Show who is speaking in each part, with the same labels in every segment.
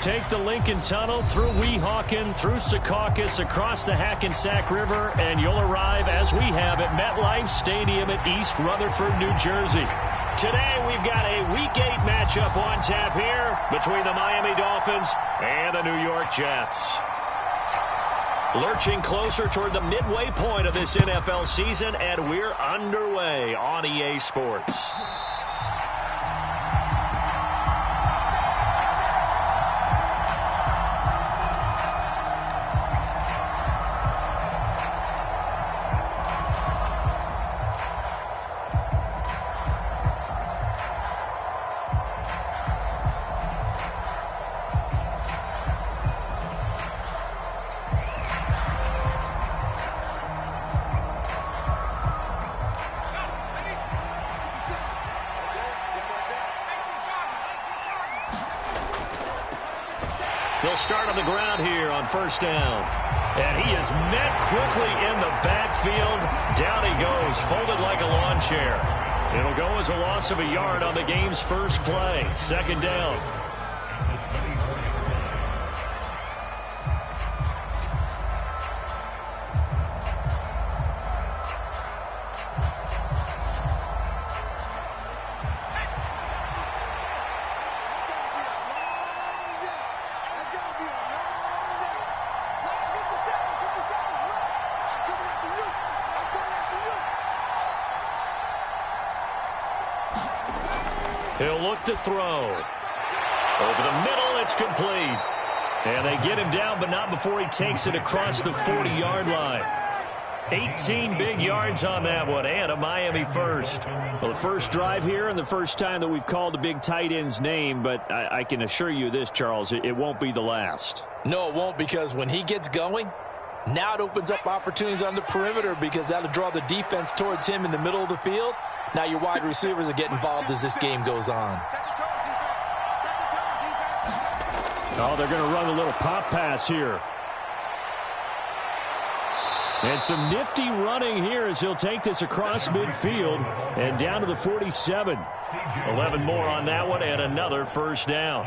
Speaker 1: Take the Lincoln Tunnel through Weehawken, through Secaucus, across the Hackensack River, and you'll arrive, as we have, at MetLife Stadium at East Rutherford, New Jersey. Today, we've got a Week 8 matchup on tap here between the Miami Dolphins and the New York Jets. Lurching closer toward the midway point of this NFL season, and we're underway on EA Sports. They'll start on the ground here on first down. And he is met quickly in the backfield. Down he goes, folded like a lawn chair. It'll go as a loss of a yard on the game's first play. Second down. He'll look to throw. Over the middle, it's complete. And they get him down, but not before he takes it across the 40-yard line. 18 big yards on that one, and a Miami first. Well, the first drive here and the first time that we've called a big tight end's name, but I can assure you this, Charles, it won't be the last.
Speaker 2: No, it won't, because when he gets going, now it opens up opportunities on the perimeter because that'll draw the defense towards him in the middle of the field. Now your wide receivers will get involved as this game goes on.
Speaker 1: Oh, they're going to run a little pop pass here. And some nifty running here as he'll take this across midfield and down to the 47. 11 more on that one and another first down.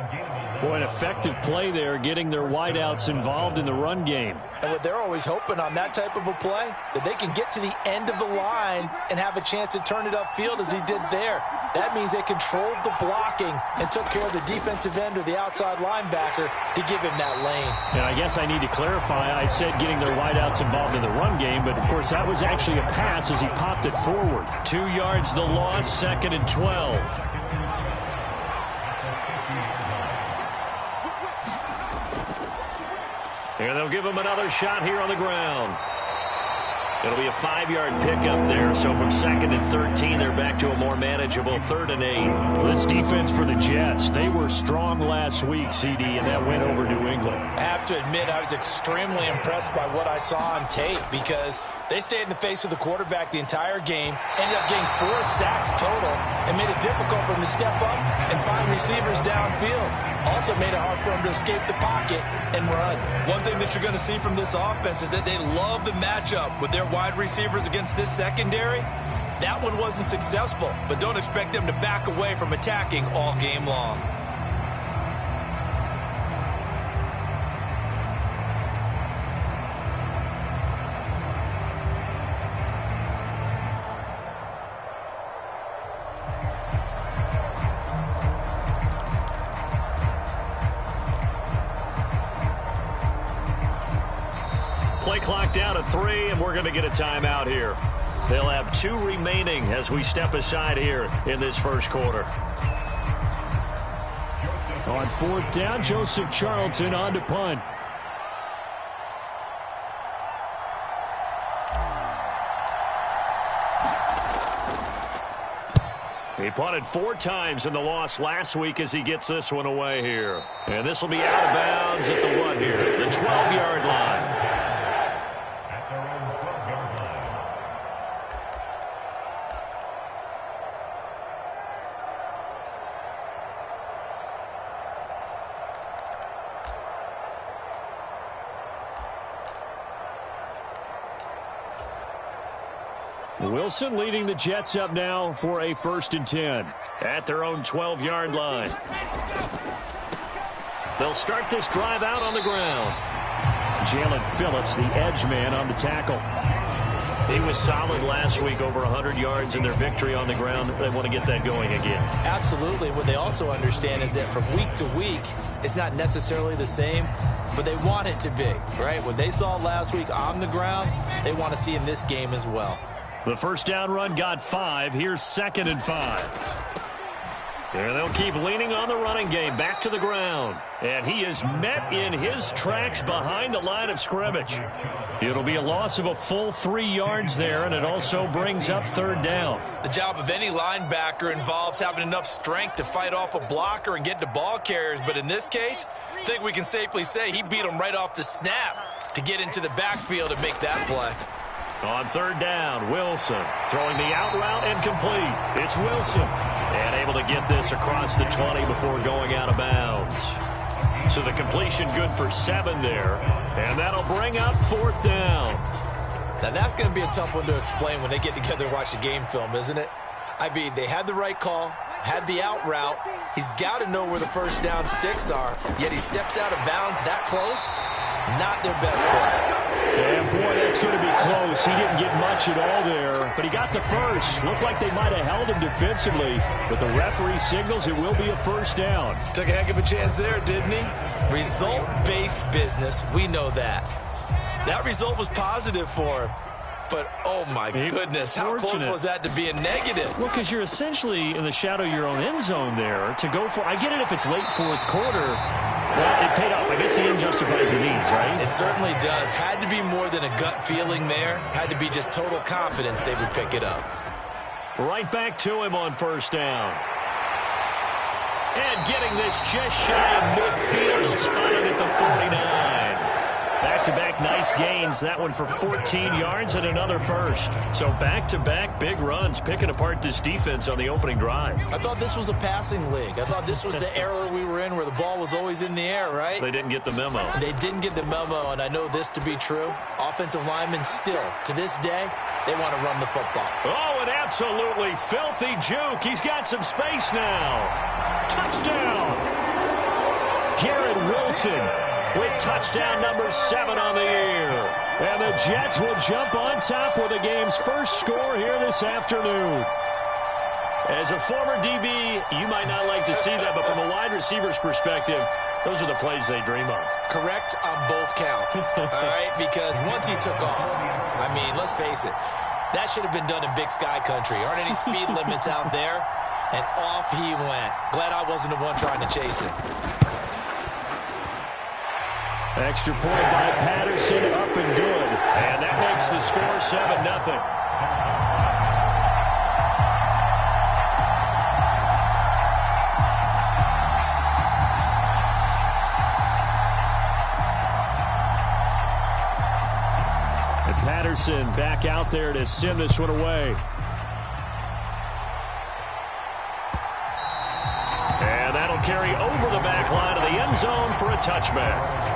Speaker 1: Boy, an effective play there, getting their wideouts involved in the run game.
Speaker 2: And what they're always hoping on that type of a play, that they can get to the end of the line and have a chance to turn it upfield as he did there. That means they controlled the blocking and took care of the defensive end or the outside linebacker to give him that lane. And
Speaker 1: I guess I need to clarify, I said getting their wideouts involved in the run game, but of course that was actually a pass as he popped it forward. 2 yards the loss, 2nd and 12. And they'll give him another shot here on the ground. It'll be a 5-yard pickup there. So from 2nd and 13, they're back to a more manageable 3rd and 8. This defense for the Jets, they were strong last week, CD, and that went over New England.
Speaker 2: I have to admit, I was extremely impressed by what I saw on tape because they stayed in the face of the quarterback the entire game, ended up getting 4 sacks total, and made it difficult for him to step up and find receivers downfield. Also made it hard for him to escape the pocket and run.
Speaker 3: One thing that you're going to see from this offense is that they love the matchup with their wide receivers against this secondary. That one wasn't successful, but don't expect them to back away from attacking all game long.
Speaker 1: Play clock down to 3, and we're going to get a timeout here. They'll have 2 remaining as we step aside here in this first quarter. On 4th down, Joseph Charlton on to punt. He punted 4 times in the loss last week as he gets this one away here. And this will be out of bounds at the what here? The 12-yard line. Wilson leading the Jets up now for a 1st and 10 at their own 12-yard line. They'll start this drive out on the ground. Jalen Phillips, the edge man, on the tackle. He was solid last week, over 100 yards in their victory on the ground. They want to get that going again.
Speaker 2: Absolutely. What they also understand is that from week to week, it's not necessarily the same, but they want it to be, right? What they saw last week on the ground, they want to see in this game as well.
Speaker 1: The first down run got 5. Here's 2nd and 5. And they'll keep leaning on the running game. Back to the ground. And he is met in his tracks behind the line of scrimmage. It'll be a loss of a full 3 yards there, and it also brings up 3rd down.
Speaker 3: The job of any linebacker involves having enough strength to fight off a blocker and get to ball carriers. But in this case, I think we can safely say he beat him right off the snap to get into the backfield and make that play.
Speaker 1: On 3rd down, Wilson throwing the out route and complete. It's Wilson. And able to get this across the 20 before going out of bounds. So the completion good for 7 there. And that'll bring up 4th down.
Speaker 2: Now that's going to be a tough one to explain when they get together and watch the game film, isn't it? I mean, they had the right call, had the out route. He's got to know where the first down sticks are. Yet he steps out of bounds that close. Not their best play.
Speaker 1: And boy, that's going to be close. He didn't get much at all there, but he got the first. Looked like they might have held him defensively, but the referee signals it will be a 1st down.
Speaker 2: Took a heck of a chance there, didn't he? Result-based business, we know that. That result was positive for him. But, oh, my goodness, how close was that to being negative?
Speaker 1: Well, because you're essentially in the shadow of your own end zone there to go for. I get it if it's late 4th quarter. Well, it paid off. I guess the end justifies the means, right?
Speaker 2: It certainly does. Had to be more than a gut feeling there. Had to be just total confidence they would pick it up.
Speaker 1: Right back to him on 1st down. And getting this just shy of midfield. He'll spot it at the 49. Back-to-back nice gains. That one for 14 yards and another first. So back-to-back big runs, picking apart this defense on the opening drive.
Speaker 2: I thought this was a passing league. I thought this was the era we were in where the ball was always in the air, right?
Speaker 1: They didn't get the memo.
Speaker 2: They didn't get the memo, and I know this to be true. Offensive linemen still, to this day, they want to run the football.
Speaker 1: Oh, an absolutely filthy juke. He's got some space now. Touchdown. Garrett Wilson with touchdown number 7 on the year. And the Jets will jump on top with the game's first score here this afternoon. As a former DB, you might not like to see that, but from a wide receiver's perspective, those are the plays they dream of.
Speaker 2: Correct on both counts, all right? Because once he took off, I mean, let's face it, that should have been done in Big Sky Country. Aren't any speed limits out there? And off he went. Glad I wasn't the one trying to chase it.
Speaker 1: Extra point by Patterson, up and good. And that makes the score 7-0. And Patterson back out there to send this one away. And that'll carry over the back line of the end zone for a touchback.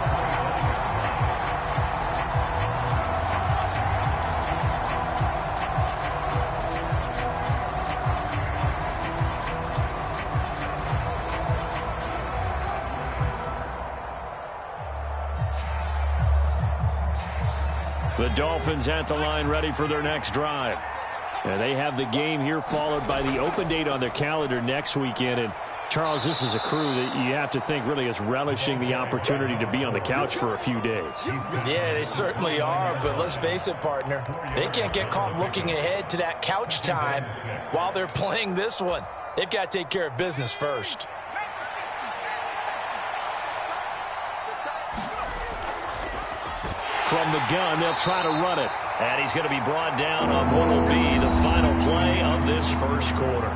Speaker 1: The Dolphins at the line ready for their next drive. And they have the game here followed by the open date on their calendar next weekend. And Charles, this is a crew that you have to think really is relishing the opportunity to be on the couch for a few days.
Speaker 2: Yeah, they certainly are, but let's face it, partner. They can't get caught looking ahead to that couch time while they're playing this one. They've got to take care of business first.
Speaker 1: From the gun, they'll try to run it. And he's going to be brought down on what will be the final play of this first quarter.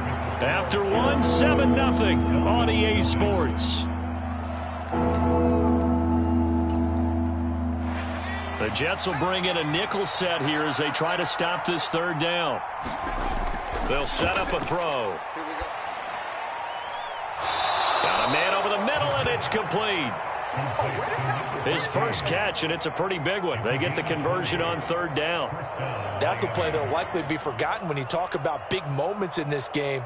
Speaker 1: After one, 7-0 on EA Sports. The Jets will bring in a nickel set here as they try to stop this third down. They'll set up a throw. Got a man over the middle, and it's complete. His first catch, and it's a pretty big one. They get the conversion on third down.
Speaker 2: That's a play that will likely be forgotten when you talk about big moments in this game.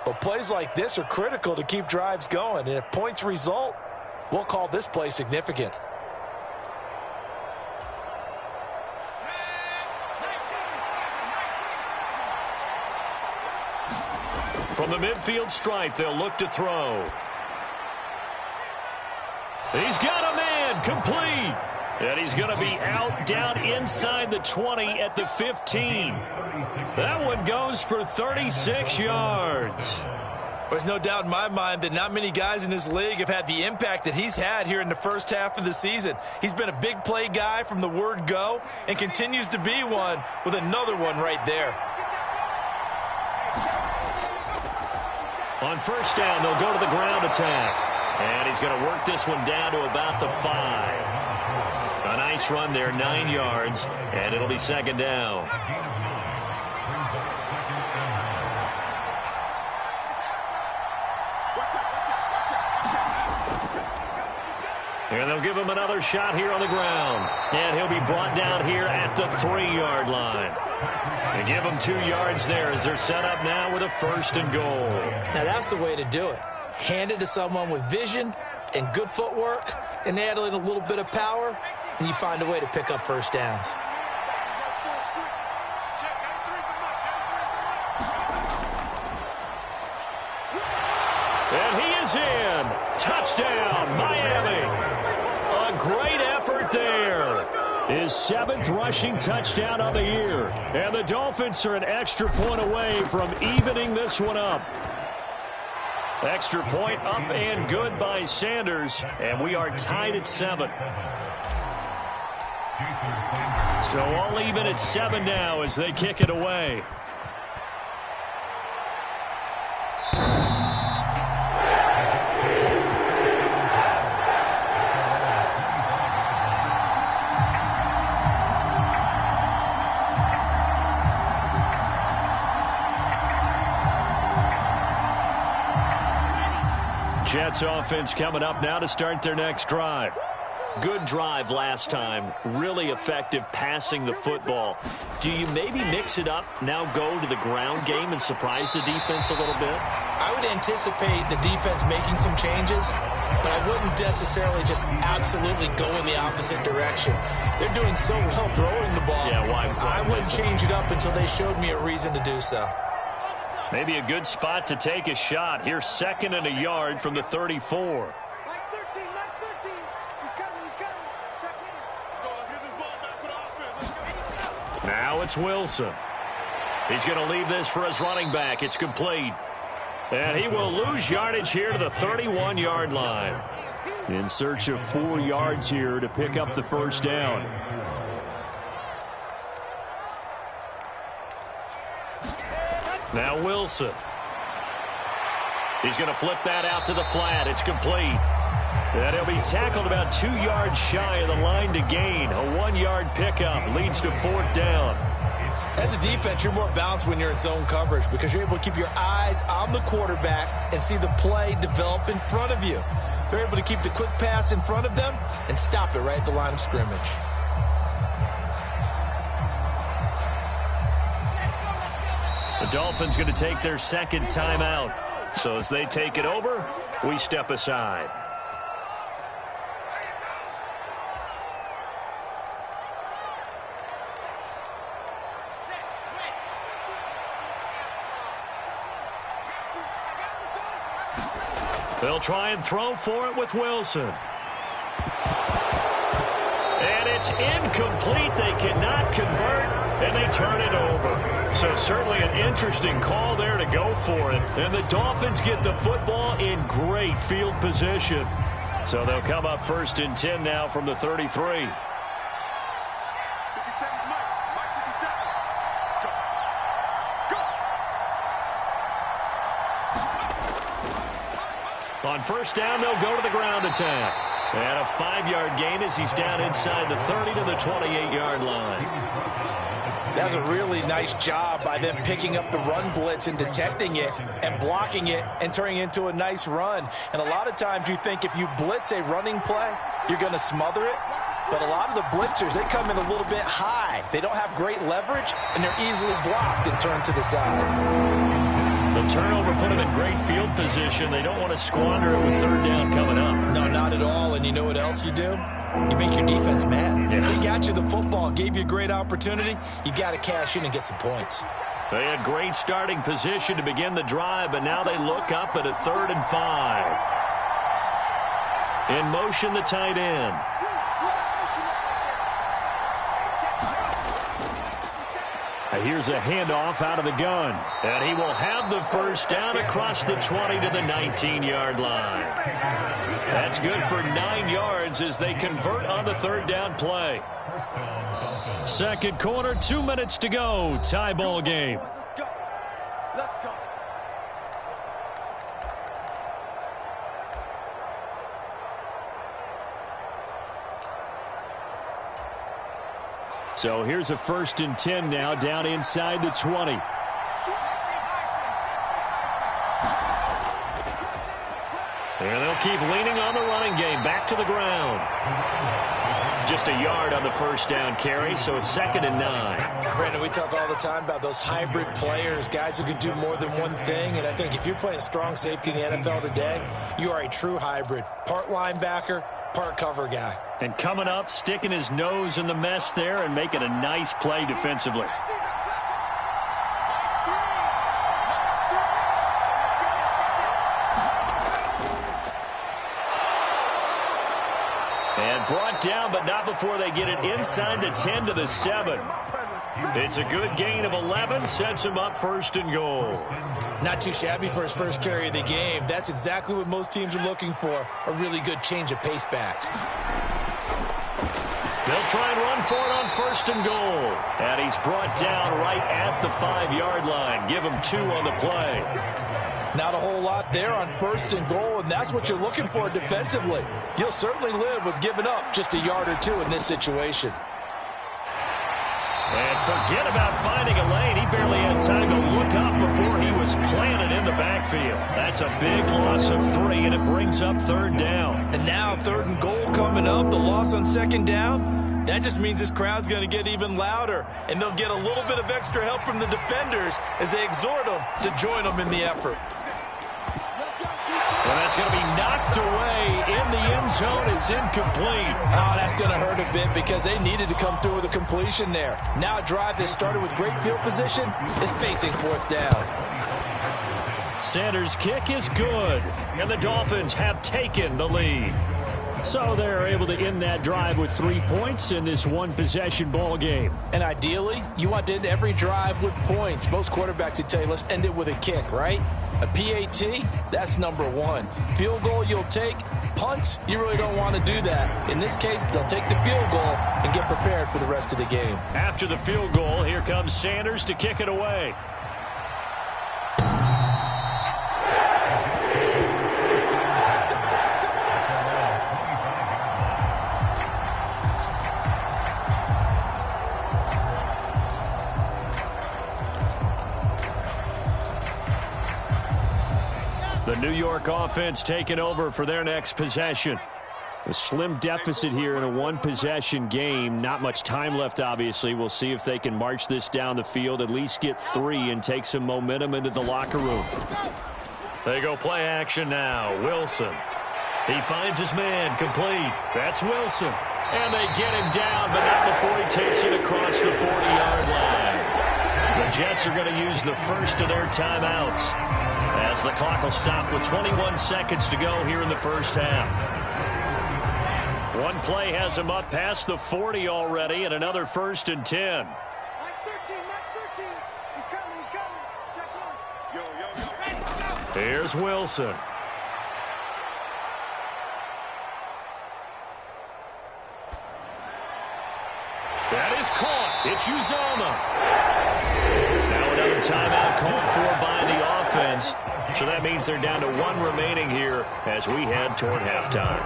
Speaker 2: But plays like this are critical to keep drives going. And if points result, We'll call this play significant.
Speaker 1: From the midfield stripe, they'll look to throw. He's got a man, complete. And he's going to be out down inside the 20 at the 15. That one goes for 36 yards.
Speaker 3: There's no doubt in my mind that not many guys in this league have had the impact that he's had here in the first half of the season. He's been a big play guy from the word go and continues to be one with another one right there.
Speaker 1: On first down, they'll go to the ground attack. And he's going to work this one down to about the 5. A nice run there, 9 yards, and it'll be second down. And they'll give him another shot here on the ground. And he'll be brought down here at the 3-yard line. They give him 2 yards there as they're set up now with a first and goal.
Speaker 2: Now that's the way to do it. Hand it to someone with vision and good footwork, and add in a little bit of power, and you find a way to pick up first downs.
Speaker 1: And he is in. Touchdown, Miami. A great effort there. His 7th rushing touchdown of the year. And the Dolphins are an extra point away from evening this one up. Extra point up and good by Sanders. And we are tied at 7. So all even at 7 now as they kick it away. Jets offense coming up now to start their next drive. Good drive last time. Really effective passing the football. Do you maybe mix it up, now go to the ground game and surprise the defense a little bit?
Speaker 2: I would anticipate the defense making some changes, but I wouldn't necessarily just absolutely go in the opposite direction. They're doing so well throwing the ball.
Speaker 1: Yeah, why
Speaker 2: I wouldn't change it up until they showed me a reason to do so.
Speaker 1: Maybe a good spot to take a shot. Here, 2nd and a yard from the 34. Now it's Wilson. He's going to leave this for his running back. It's complete. And he will lose yardage here to the 31-yard line. In search of 4 yards here to pick up the first down. Now Wilson. He's going to flip that out to the flat. It's complete. And he'll be tackled about 2 yards shy of the line to gain. A 1-yard pickup leads to 4th down.
Speaker 2: As a defense, you're more balanced when you're in zone coverage because you're able to keep your eyes on the quarterback and see the play develop in front of you. They're able to keep the quick pass in front of them and stop it right at the line of scrimmage.
Speaker 1: The Dolphins going to take their 2nd timeout. So as they take it over, we step aside. They'll try and throw for it with Wilson. And it's incomplete. They cannot convert, and they turn it over. So certainly an interesting call there to go for it. And the Dolphins get the football in great field position. So they'll come up 1st and 10 now from the 33. On first down, they'll go to the ground attack. And a 5-yard gain as he's down inside the 30 to the 28-yard line.
Speaker 2: That was a really nice job by them picking up the run blitz and detecting it and blocking it and turning it into a nice run. And a lot of times you think if you blitz a running play, you're going to smother it. But a lot of the blitzers, they come in a little bit high. They don't have great leverage, and they're easily blocked and turned to the side.
Speaker 1: The turnover put them in great field position. They don't want to squander it with third down coming up.
Speaker 2: No, not at all. And you know what else you do? You make your defense mad.
Speaker 1: Yeah.
Speaker 2: They got you the football, gave you a great opportunity. You got to cash in and get some points.
Speaker 1: They had great starting position to begin the drive, but now they look up at a 3rd and 5. In motion, the tight end. Here's a handoff out of the gun. And he will have the first down across the 20 to the 19-yard line. That's good for 9 yards as they convert on the 3rd down play. Second quarter, 2 minutes to go. Tie ball game.
Speaker 4: Let's go. Let's go.
Speaker 1: So here's a 1st and 10 now, down inside the 20. And they'll keep leaning on the running game. Back to the ground. Just a yard on the first down carry, so it's 2nd and 9.
Speaker 2: Brandon, we talk all the time about those hybrid players, guys who can do more than one thing. And I think if you're playing strong safety in the NFL today, you are a true hybrid. Part linebacker, part cover guy.
Speaker 1: And coming up, sticking his nose in the mess there and making a nice play defensively. And brought down, but not before they get it inside the 10 to the 7. It's a good gain of 11, sets him up 1st and goal.
Speaker 2: Not too shabby for his first carry of the game. That's exactly what most teams are looking for, a really good change of pace back.
Speaker 1: They'll try and run for it on 1st and goal. And he's brought down right at the 5-yard line. Give him 2 on the play.
Speaker 2: Not a whole lot there on 1st and goal, and that's what you're looking for defensively. You'll certainly live with giving up just a yard or 2 in this situation.
Speaker 1: And forget about finding a lane. He barely had time to look up before he was planted in the backfield. That's a big loss of 3, and it brings up 3rd down.
Speaker 2: And now 3rd and goal coming up, the loss on 2nd down. That just means this crowd's going to get even louder, and they'll get a little bit of extra help from the defenders as they exhort them to join them in the effort.
Speaker 1: Well, that's going to be knocked away in the end zone. It's incomplete.
Speaker 2: Oh, that's going to hurt a bit because they needed to come through with a completion there. Now a drive that started with great field position is facing 4th down.
Speaker 1: Sanders' kick is good, and the Dolphins have taken the lead. So they're able to end that drive with 3 points in this one-possession ball game.
Speaker 2: And ideally, you want to end every drive with points. Most quarterbacks would tell you, let's end it with a kick, right? A PAT, that's number 1. Field goal you'll take. Punts, you really don't want to do that. In this case, they'll take the field goal and get prepared for the rest of the game.
Speaker 1: After the field goal, here comes Sanders to kick it away. The New York offense taking over for their next possession. A slim deficit here in a one-possession game. Not much time left, obviously. We'll see if they can march this down the field, at least get 3 and take some momentum into the locker room. They go play action now. Wilson. He finds his man complete. That's Wilson. And they get him down, but not before he takes it across the 40-yard line. The Jets are going to use the first of their timeouts, as the clock will stop with 21 seconds to go here in the first half. One play has him up past the 40 already, and another 1st and 10. Here's Wilson. That is caught. It's Uzomah. Now another timeout called for by the offense. So that means they're down to 1 remaining here as we head toward halftime.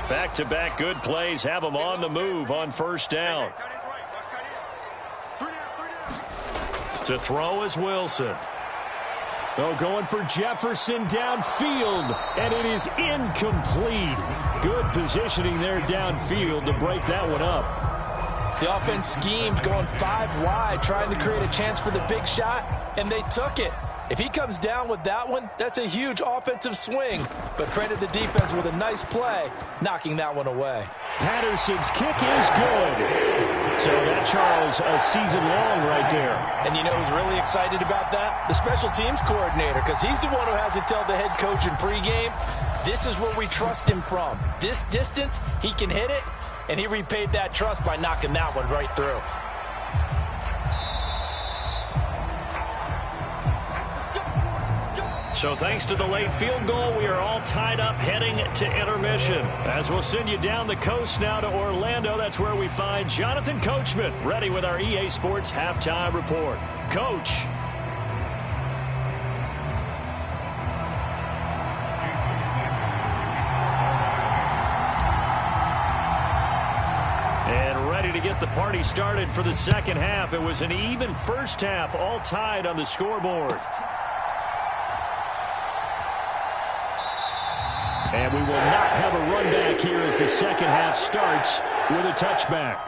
Speaker 1: Back-to-back good plays have them on the move on first down. To throw is Wilson. Oh, going for Jefferson downfield, and it is incomplete. Good positioning there downfield to break that one up.
Speaker 2: The offense schemed, going 5 wide, trying to create a chance for the big shot, and they took it. If he comes down with that one, that's a huge offensive swing. But credit the defense with a nice play, knocking that one away.
Speaker 1: Patterson's kick is good. So that, Charles, a season long right there.
Speaker 2: And you know who's really excited about that? The special teams coordinator, because he's the one who has to tell the head coach in pregame, this is where we trust him from. This distance, he can hit it, and he repaid that trust by knocking that one right through.
Speaker 1: So thanks to the late field goal, we are all tied up heading to intermission. As we'll send you down the coast now to Orlando, that's where we find Jonathan Coachman ready with our EA Sports Halftime Report. Coach. And ready to get the party started for the second half. It was an even first half, all tied on the scoreboard. And we will not have a run back here as the second half starts with a touchback.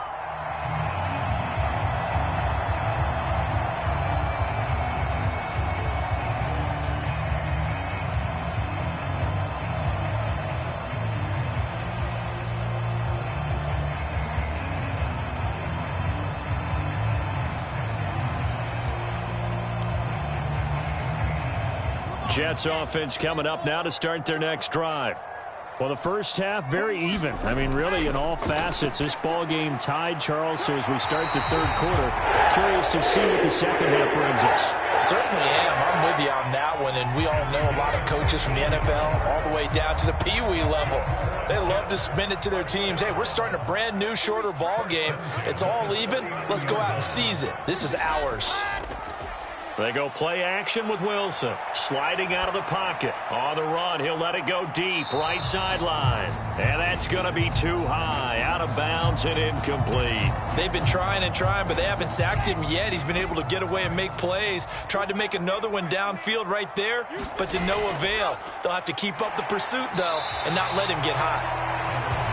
Speaker 1: Jets offense coming up now to start their next drive. Well, the first half, very even. I mean, really, in all facets, this ball game tied, Charles. So as we start the third quarter, curious to see what the second half brings us.
Speaker 2: Certainly am. I'm with you on that one. And we all know a lot of coaches from the NFL all the way down to the Pee-wee level. They love to spin it to their teams. Hey, we're starting a brand new, shorter ball game. It's all even. Let's go out and seize it. This is ours.
Speaker 1: They go play action with Wilson. Sliding out of the pocket. On the run, he'll let it go deep. Right sideline. And that's going to be too high. Out of bounds and incomplete.
Speaker 2: They've been trying and trying, but they haven't sacked him yet. He's been able to get away and make plays. Tried to make another one downfield right there, but to no avail. They'll have to keep up the pursuit, though, and not let him get hot.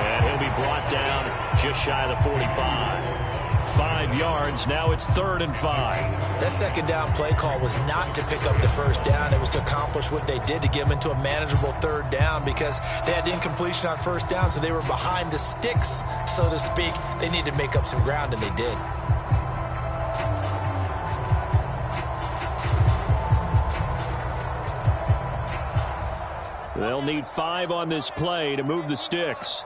Speaker 1: And he'll be brought down just shy of the 45. 5 yards. Now it's 3rd and 5.
Speaker 2: That second down play call was not to pick up the first down. It was to accomplish what they did to get them into a manageable 3rd down because they had incompletion on first down, so they were behind the sticks, so to speak. They needed to make up some ground, and they did.
Speaker 1: They'll need 5 on this play to move the sticks.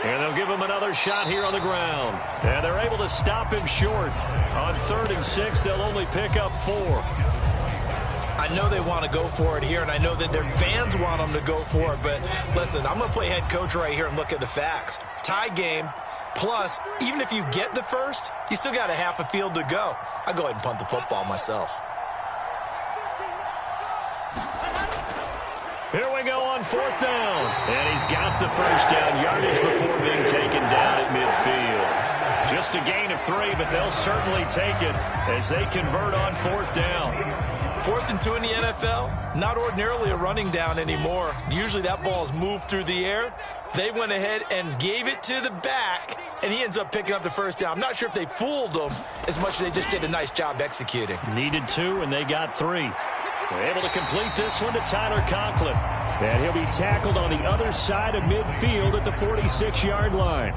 Speaker 1: And they'll give him another shot here on the ground. And they're able to stop him short. On 3rd and 6, they'll only pick up 4.
Speaker 2: I know they want to go for it here, and I know that their fans want them to go for it. But listen, I'm going to play head coach right here and look at the facts. Tie game, plus, even if you get the first, you still got a half a field to go. I'll go ahead and punt the football myself.
Speaker 1: Here we go on 4th down. And he's got the first down yardage before being taken down at midfield. Just a gain of 3, but they'll certainly take it as they convert on 4th down.
Speaker 2: 4th and 2 in the NFL, not ordinarily a running down anymore. Usually that ball is moved through the air. They went ahead and gave it to the back, and he ends up picking up the first down. I'm not sure if they fooled him as much as they just did a nice job executing.
Speaker 1: Needed 2, and they got 3. They're able to complete this one to Tyler Conklin. And he'll be tackled on the other side of midfield at the 46-yard line.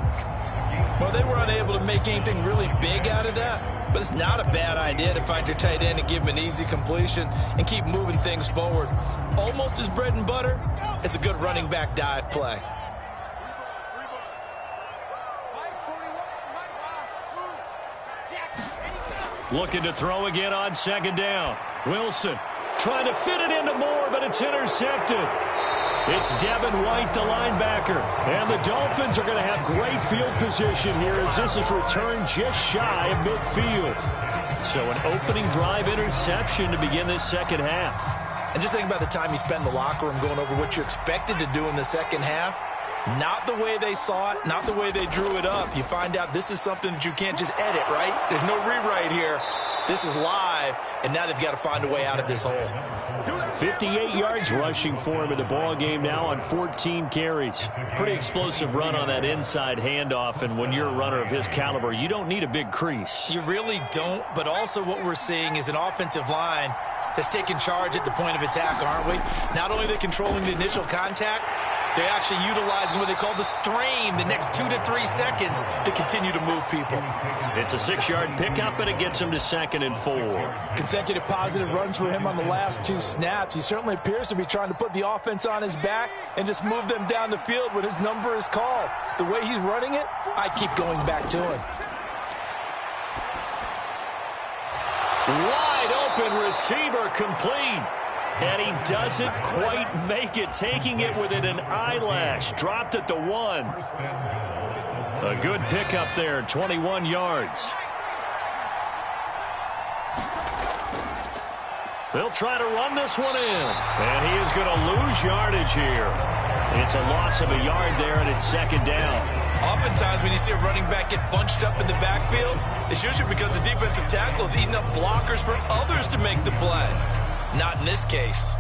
Speaker 2: Well, they were unable to make anything really big out of that, but it's not a bad idea to find your tight end and give him an easy completion and keep moving things forward. Almost as bread and butter, it's a good running back dive play.
Speaker 1: Looking to throw again on 2nd down. Wilson trying to fit it into Moore, but it's intercepted. It's Devin White, the linebacker. And the Dolphins are going to have great field position here as this is returned just shy of midfield. So an opening drive interception to begin this second half.
Speaker 2: And just think about the time you spend in the locker room going over what you expected to do in the second half. Not the way they saw it, not the way they drew it up. You find out this is something that you can't just edit, right? There's no rewrite here. This is live, and now they've got to find a way out of this hole.
Speaker 1: 58 yards rushing for him in the ball game now on 14 carries. Pretty explosive run on that inside handoff, and when you're a runner of his caliber, you don't need a big crease.
Speaker 2: You really don't, but also what we're seeing is an offensive line that's taking charge at the point of attack, aren't we? Not only are they controlling the initial contact, they're actually utilizing what they call the strain the next 2 to 3 seconds to continue to move people.
Speaker 1: It's a 6-yard pickup, and it gets him to 2nd and 4.
Speaker 2: Consecutive positive runs for him on the last 2 snaps. He certainly appears to be trying to put the offense on his back and just move them down the field when his number is called. The way he's running it, I keep going back to him.
Speaker 1: Wide open receiver complete. And he doesn't quite make it, taking it within an eyelash. Dropped at the 1. A good pickup there, 21 yards. They'll try to run this one in. And he is going to lose yardage here. It's a loss of a yard there, and it's 2nd down.
Speaker 2: Oftentimes when you see a running back get bunched up in the backfield, it's usually because the defensive tackle is eating up blockers for others to make the play. Not in this case.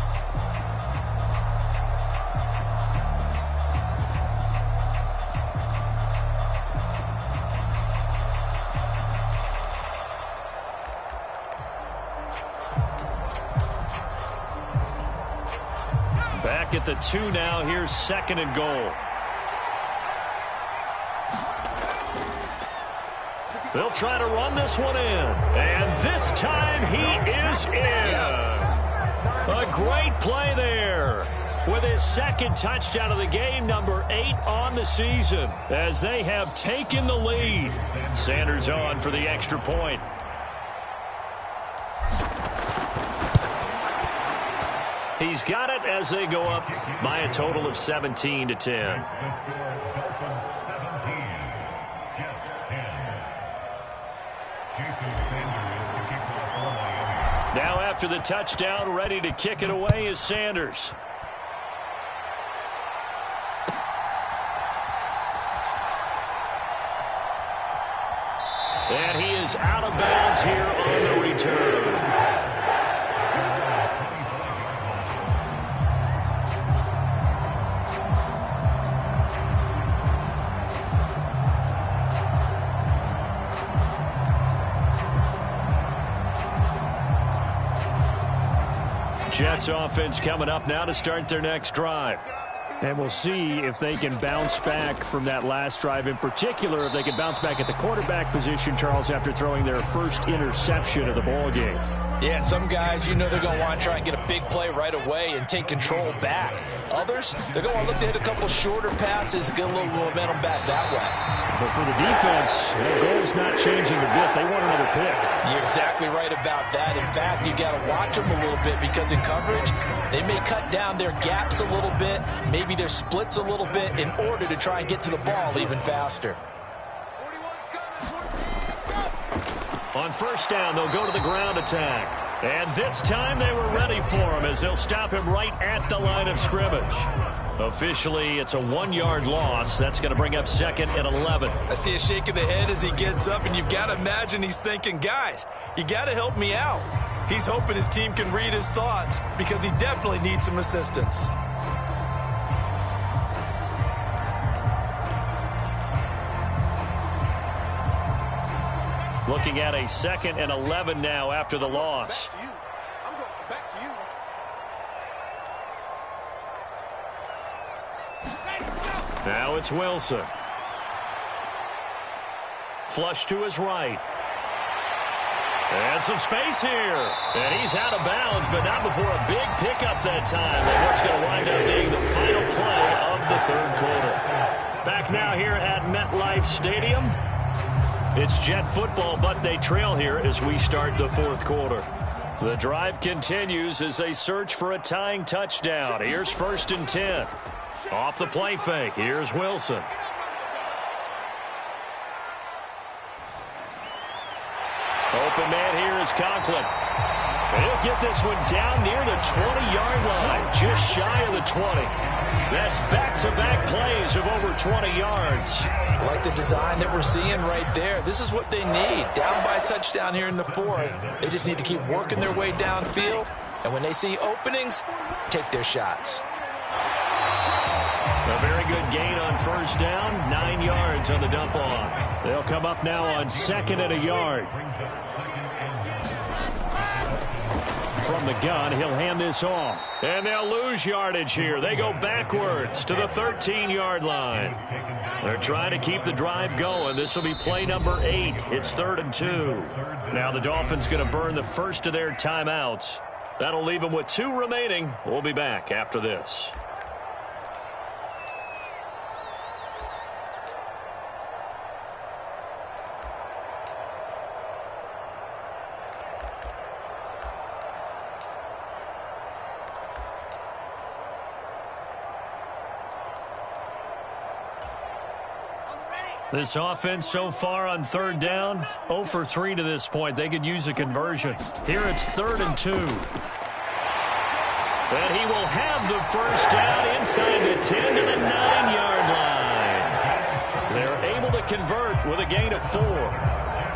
Speaker 1: Back at the 2 now. Here's 2nd and goal. They'll try to run this one in. And this time he is in. Yes. A great play there. With his 2nd touchdown of the game, number 8 on the season, as they have taken the lead. Sanders on for the extra point. He's got it as they go up by a total of 17-10. Now after the touchdown, ready to kick it away is Sanders. And he is out of bounds here on the return. Jets offense coming up now to start their next drive. And we'll see if they can bounce back from that last drive. In particular, if they can bounce back at the quarterback position, Charles, after throwing their first interception of the ball game.
Speaker 2: Yeah, and some guys, you know they're going to want to try and get a big play right away and take control back. Others, they're going to look to hit a couple shorter passes, get a little momentum back that way.
Speaker 1: But for the defense, their goal's not changing a bit. They want another pick.
Speaker 2: You're exactly right about that. In fact, you got to watch them a little bit because in coverage, they may cut down their gaps a little bit, maybe their splits a little bit in order to try and get to the ball even faster.
Speaker 1: On 1st down, they'll go to the ground attack. And this time they were ready for him as they'll stop him right at the line of scrimmage. Officially, it's a 1-yard loss. That's going to bring up 2nd and 11.
Speaker 2: I see a shake of the head as he gets up, and you've got to imagine he's thinking, guys, you got to help me out. He's hoping his team can read his thoughts because he definitely needs some assistance.
Speaker 1: Looking at a 2nd and 11 now after the loss.
Speaker 4: I'm going back to you.
Speaker 1: Now it's Wilson. Flush to his right. And some space here. And he's out of bounds, but not before a big pickup that time. And what's going to wind up being the final play of the 3rd quarter. Back now here at MetLife Stadium. It's Jet football, but they trail here as we start the 4th quarter. The drive continues as they search for a tying touchdown. Here's 1st and 10. Off the play fake. Here's Wilson. Open man here is Conklin. And he'll get this one down near the 20-yard line, just shy of the 20. That's back-to-back plays of over 20 yards.
Speaker 2: Like the design that we're seeing right there. This is what they need. Down by a touchdown here in the fourth. They just need to keep working their way downfield. And when they see openings, take their shots.
Speaker 1: A very good gain on first down. 9 yards on the dump-off. They'll come up now on 2nd and a yard. From the gun, he'll hand this off. And they'll lose yardage here. They go backwards to the 13-yard line. They're trying to keep the drive going. This will be play number 8. It's 3rd and 2. Now the Dolphins going to burn the first of their timeouts. That'll leave them with 2 remaining. We'll be back after this. This offense so far on 3rd down, 0 for 3 to this point. They could use a conversion. Here it's 3rd and 2. And he will have the first down inside the 10 to the 9-yard line. They're able to convert with a gain of 4.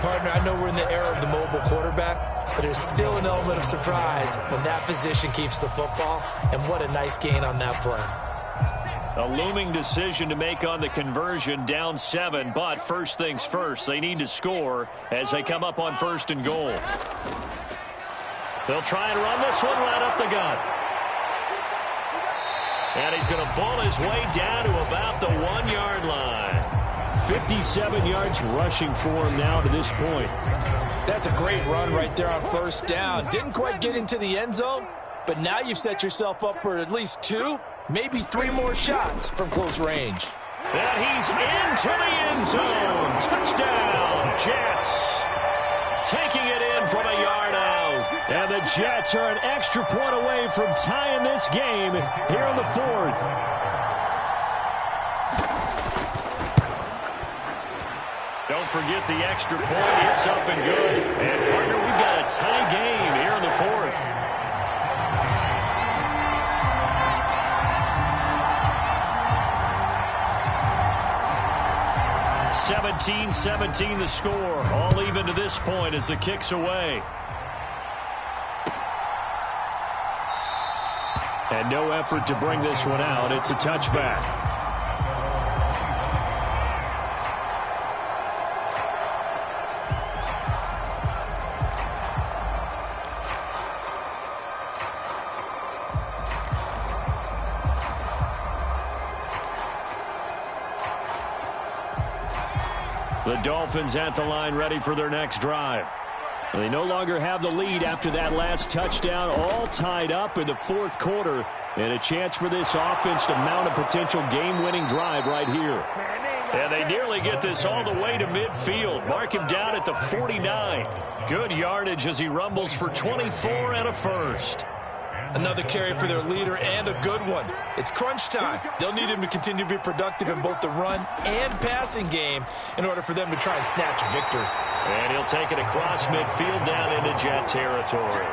Speaker 2: Partner, I know we're in the era of the mobile quarterback, but there's still an element of surprise when that position keeps the football. And what a nice gain on that play.
Speaker 1: A looming decision to make on the conversion, down 7, but first things first, they need to score as they come up on 1st and goal. They'll try and run this one right up the gut. And he's going to bull his way down to about the 1-yard line. 57 yards rushing for him now to this point.
Speaker 2: That's a great run right there on 1st down. Didn't quite get into the end zone, but now you've set yourself up for at least 2, maybe 3 more shots from close range.
Speaker 1: And he's into the end zone. Touchdown, Jets. Taking it in from a yard out. And the Jets are an extra point away from tying this game here in the 4th. Don't forget the extra point. It's up and good. And, partner, we've got a tie game here in the 4th. 17-17 the score. All even to this point as the kick's away. And no effort to bring this one out. It's a touchback. The Dolphins at the line ready for their next drive. They no longer have the lead after that last touchdown, all tied up in the 4th quarter, and a chance for this offense to mount a potential game-winning drive right here. And they nearly get this all the way to midfield. Mark him down at the 49. Good yardage as he rumbles for 24 and a first.
Speaker 3: Another carry for their leader and a good one. It's crunch time. They'll need him to continue to be productive in both the run and passing game in order for them to try and snatch a victory.
Speaker 1: And he'll take it across midfield down into Jet territory.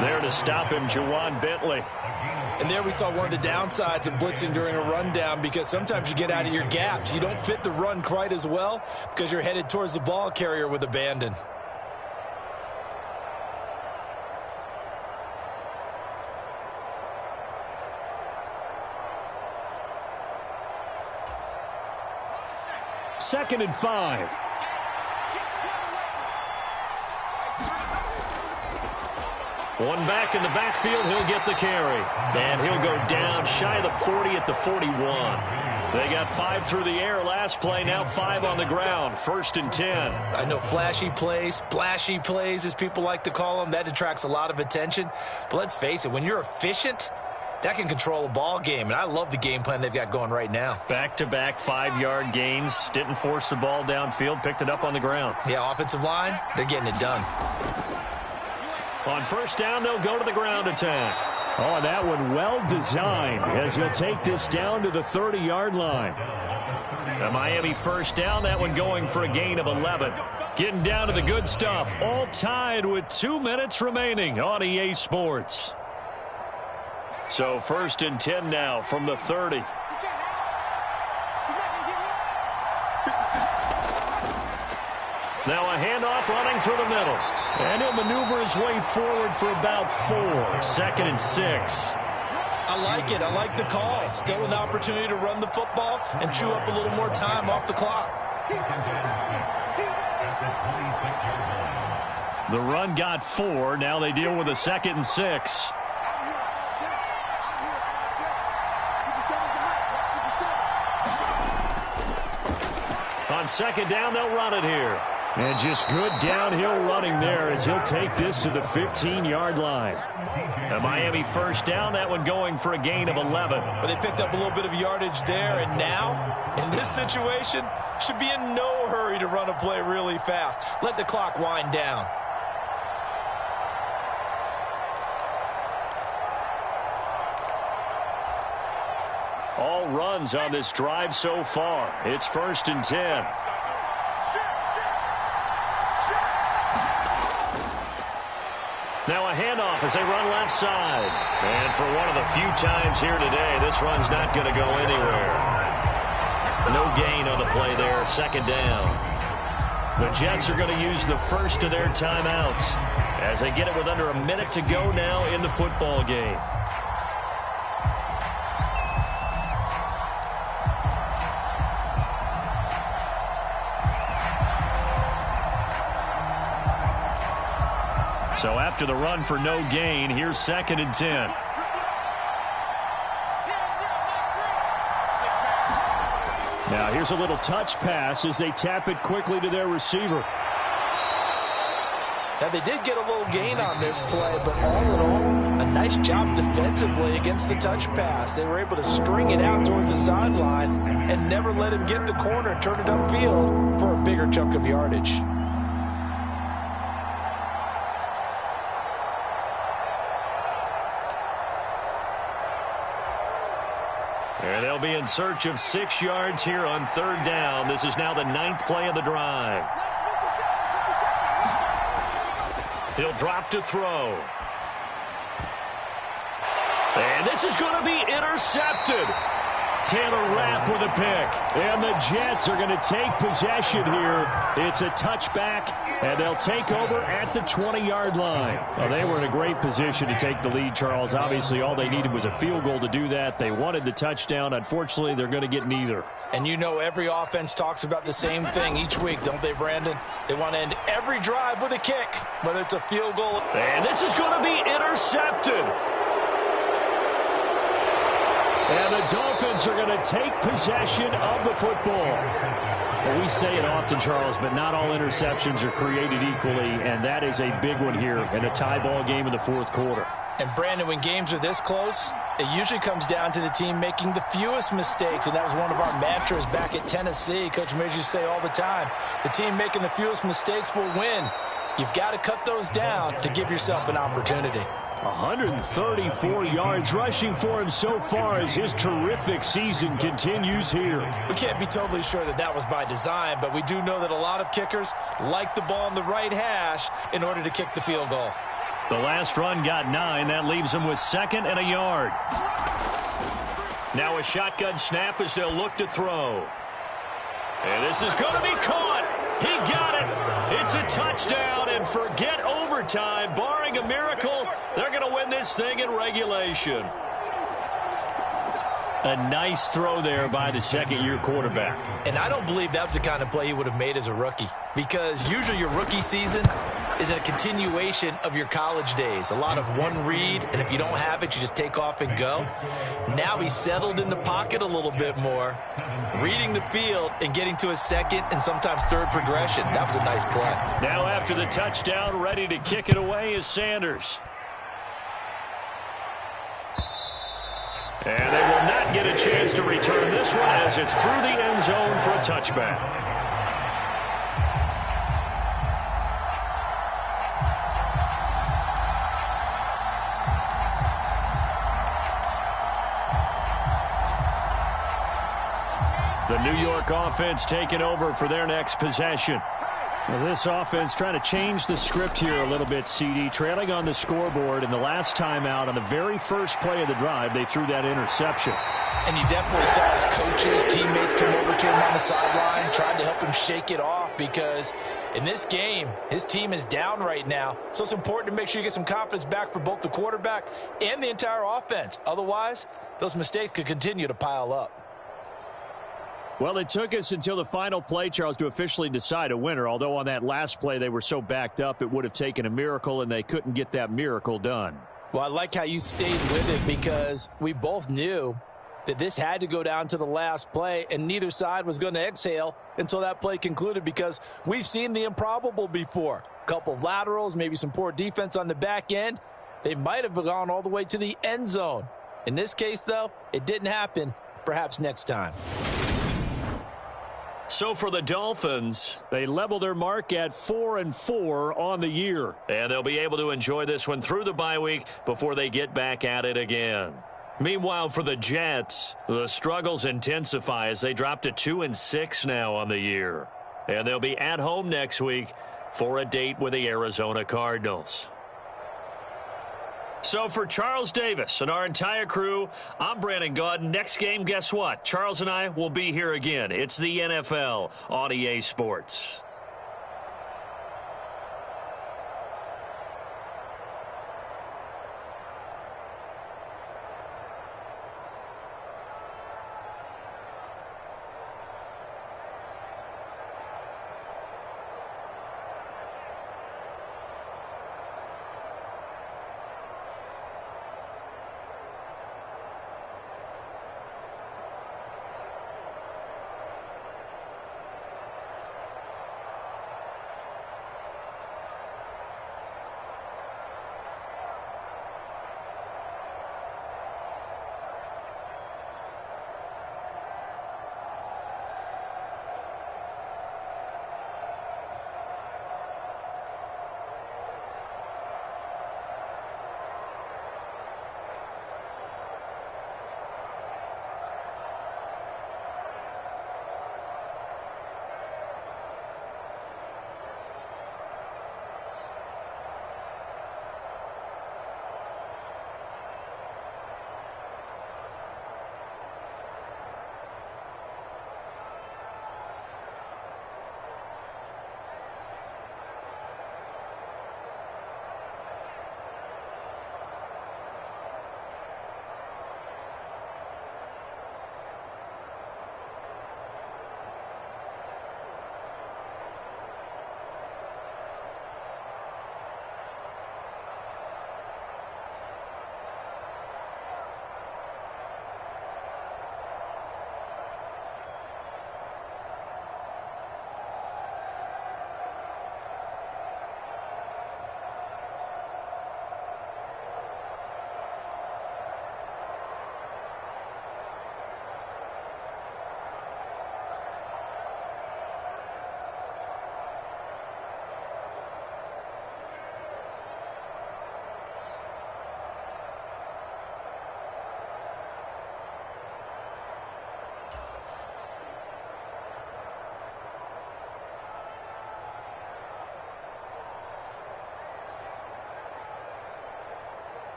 Speaker 1: There to stop him, Juwan Bentley.
Speaker 3: And there we saw one of the downsides of blitzing during a rundown, because sometimes you get out of your gaps. You don't fit the run quite as well because you're headed towards the ball carrier with abandon.
Speaker 1: Second and 5. One back in the backfield, he'll get the carry. And he'll go down shy of the 40 at the 41. They got 5 through the air last play, now 5 on the ground. 1st and 10.
Speaker 2: I know flashy plays, splashy plays, as people like to call them, that attracts a lot of attention. But let's face it, when you're efficient, that can control a ball game, and I love the game plan they've got going right now.
Speaker 1: Back-to-back 5-yard gains. Didn't force the ball downfield. Picked it up on the ground.
Speaker 2: Yeah, offensive line, they're getting it done.
Speaker 1: On 1st down, they'll go to the ground attack. Oh, and that one well designed as he'll take this down to the 30-yard line. The Miami first down, that one going for a gain of 11. Getting down to the good stuff, all tied with 2 minutes remaining on EA Sports. So 1st and 10 now from the 30. Now a handoff running through the middle. And he'll maneuver his way forward for about 4. 2nd and 6.
Speaker 2: I like it. I like the call. Still an opportunity to run the football and chew up a little more time off the clock.
Speaker 1: The run got 4. Now they deal with a 2nd and 6. On 2nd down, they'll run it here. And just good downhill running there as he'll take this to the 15-yard line. The Miami first down, that one going for a gain of 11.
Speaker 2: But they picked up a little bit of yardage there, and now, in this situation, should be in no hurry to run a play really fast. Let the clock wind down.
Speaker 1: All runs on this drive so far. It's 1st and 10. Now a handoff as they run left side. And for one of the few times here today, this run's not going to go anywhere. No gain on the play there, 2nd down. The Jets are going to use the first of their timeouts as they get it with under a minute to go now in the football game. So after the run for no gain, here's 2nd and 10. Now here's a little touch pass as they tap it quickly to their receiver.
Speaker 2: Now they did get a little gain on this play, but all in all, a nice job defensively against the touch pass. They were able to string it out towards the sideline and never let him get the corner and turn it upfield for a bigger chunk of yardage.
Speaker 1: And they'll be in search of 6 yards here on 3rd down. This is now the 9th play of the drive. He'll drop to throw. And this is going to be intercepted. Taylor Rapp with a pick. And the Jets are going to take possession here. It's a touchback, and they'll take over at the 20-yard line. Well, they were in a great position to take the lead, Charles. Obviously, all they needed was a field goal to do that. They wanted the touchdown. Unfortunately, they're going to get neither.
Speaker 2: And you know every offense talks about the same thing each week, don't they, Brandon? They want to end every drive with a kick, whether it's a field goal.
Speaker 1: And this is going to be intercepted. And the Dolphins are going to take possession of the football. Well, we say it often, Charles, but not all interceptions are created equally, and that is a big one here in a tie ball game in the 4th quarter.
Speaker 2: And, Brandon, when games are this close, it usually comes down to the team making the fewest mistakes, and that was one of our mantras back at Tennessee. Coach Mears used to say all the time, the team making the fewest mistakes will win. You've got to cut those down to give yourself an opportunity.
Speaker 1: 134 yards rushing for him so far as his terrific season continues here.
Speaker 2: We can't be totally sure that that was by design, but we do know that a lot of kickers like the ball in the right hash in order to kick the field goal.
Speaker 1: The last run got 9. That leaves them with 2nd and a yard. Now a shotgun snap as they'll look to throw. And this is going to be caught. He got it. It's a touchdown, and forget overtime. Barring a miracle, they're going to win this thing in regulation. A nice throw there by the 2nd-year quarterback.
Speaker 2: And I don't believe that's the kind of play he would have made as a rookie, because usually your rookie season is a continuation of your college days. A lot of one read, and if you don't have it, you just take off and go. Now he's settled in the pocket a little bit more, reading the field and getting to a 2nd and sometimes 3rd progression. That was a nice play.
Speaker 1: Now after the touchdown, ready to kick it away is Sanders. And they will not get a chance to return this one as it's through the end zone for a touchback. The New York offense taking over for their next possession. Well, this offense trying to change the script here a little bit, CD. Trailing on the scoreboard, and the last timeout on the very first play of the drive, they threw that interception.
Speaker 2: And you definitely saw his coaches, teammates come over to him on the sideline, trying to help him shake it off because in this game, his team is down right now. So it's important to make sure you get some confidence back for both the quarterback and the entire offense. Otherwise, those mistakes could continue to pile up.
Speaker 1: Well, it took us until the final play, Charles, to officially decide a winner. Although on that last play they were so backed up, it would have taken a miracle, and they couldn't get that miracle done.
Speaker 2: Well, I like how you stayed with it because we both knew that this had to go down to the last play, and neither side was going to exhale until that play concluded because we've seen the improbable before. A couple of laterals, maybe some poor defense on the back end. They might have gone all the way to the end zone. In this case, though, it didn't happen. Perhaps next time.
Speaker 1: So for the Dolphins, they level their mark at 4-4 on the year. And they'll be able to enjoy this one through the bye week before they get back at it again. Meanwhile, for the Jets, the struggles intensify as they drop to 2-6 now on the year. And they'll be at home next week for a date with the Arizona Cardinals. So for Charles Davis and our entire crew, I'm Brandon Gaudin. Next game, guess what? Charles and I will be here again. It's the NFL on EA Sports.